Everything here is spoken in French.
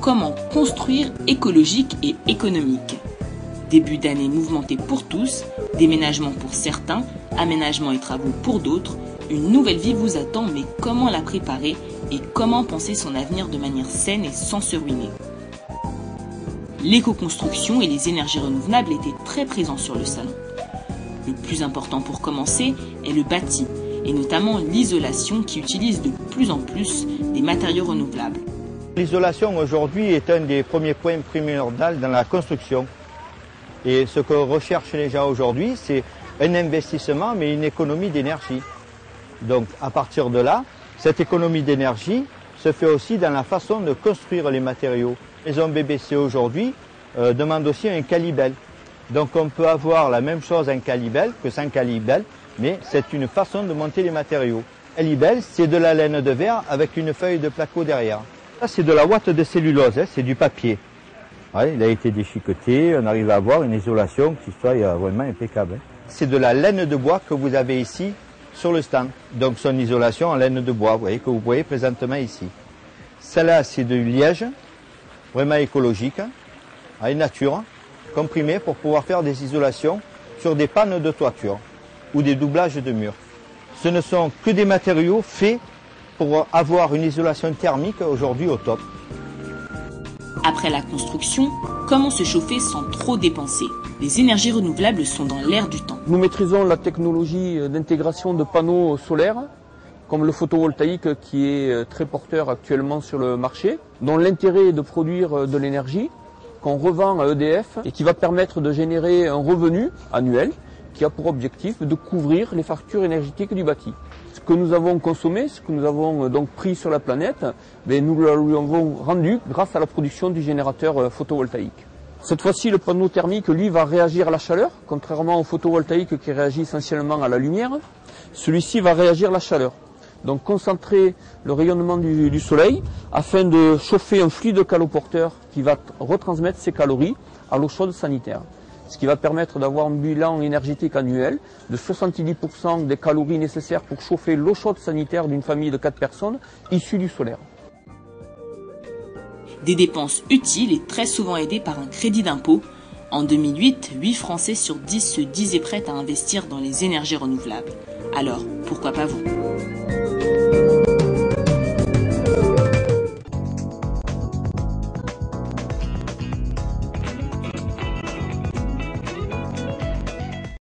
comment construire écologique et économique. Début d'année mouvementé pour tous, déménagement pour certains, aménagement et travaux pour d'autres. Une nouvelle vie vous attend, mais comment la préparer et comment penser son avenir de manière saine et sans se ruiner? L'éco-construction et les énergies renouvelables étaient très présents sur le salon. Le plus important pour commencer est le bâti, et notamment l'isolation qui utilise de plus en plus des matériaux renouvelables. L'isolation aujourd'hui est un des premiers points primordiaux dans la construction. Et ce que recherchent les gens aujourd'hui, c'est un investissement mais une économie d'énergie. Donc à partir de là, cette économie d'énergie se fait aussi dans la façon de construire les matériaux. Les maisons BBC aujourd'hui demandent aussi un calibel. Donc on peut avoir la même chose en calibel que sans calibel, mais c'est une façon de monter les matériaux. Calibel, c'est de la laine de verre avec une feuille de placo derrière. Ça c'est de la ouate de cellulose, c'est du papier. Ouais, il a été déchiqueté, on arrive à avoir une isolation qui soit vraiment impeccable. C'est de la laine de bois que vous avez ici sur le stand. Donc son isolation en laine de bois, vous voyez, que vous voyez présentement ici. Celle-là c'est du liège, vraiment écologique, à nature, comprimé pour pouvoir faire des isolations sur des pannes de toiture ou des doublages de murs. Ce ne sont que des matériaux faits pour avoir une isolation thermique aujourd'hui au top. Après la construction, comment se chauffer sans trop dépenser? Les énergies renouvelables sont dans l'air du temps. Nous maîtrisons la technologie d'intégration de panneaux solaires, comme le photovoltaïque qui est très porteur actuellement sur le marché, dont l'intérêt est de produire de l'énergie qu'on revend à EDF et qui va permettre de générer un revenu annuel qui a pour objectif de couvrir les factures énergétiques du bâti. Ce que nous avons consommé, ce que nous avons donc pris sur la planète, nous le lui avons rendu grâce à la production du générateur photovoltaïque. Cette fois-ci, le panneau thermique, lui, va réagir à la chaleur, contrairement au photovoltaïque qui réagit essentiellement à la lumière. Celui-ci va réagir à la chaleur. Donc concentrer le rayonnement du soleil afin de chauffer un fluide caloporteur qui va retransmettre ses calories à l'eau chaude sanitaire. Ce qui va permettre d'avoir un bilan énergétique annuel de 70% des calories nécessaires pour chauffer l'eau chaude sanitaire d'une famille de 4 personnes issue du solaire. Des dépenses utiles et très souvent aidées par un crédit d'impôt. En 2008, 8 Français sur 10 se disaient prêts à investir dans les énergies renouvelables. Alors, pourquoi pas vous ?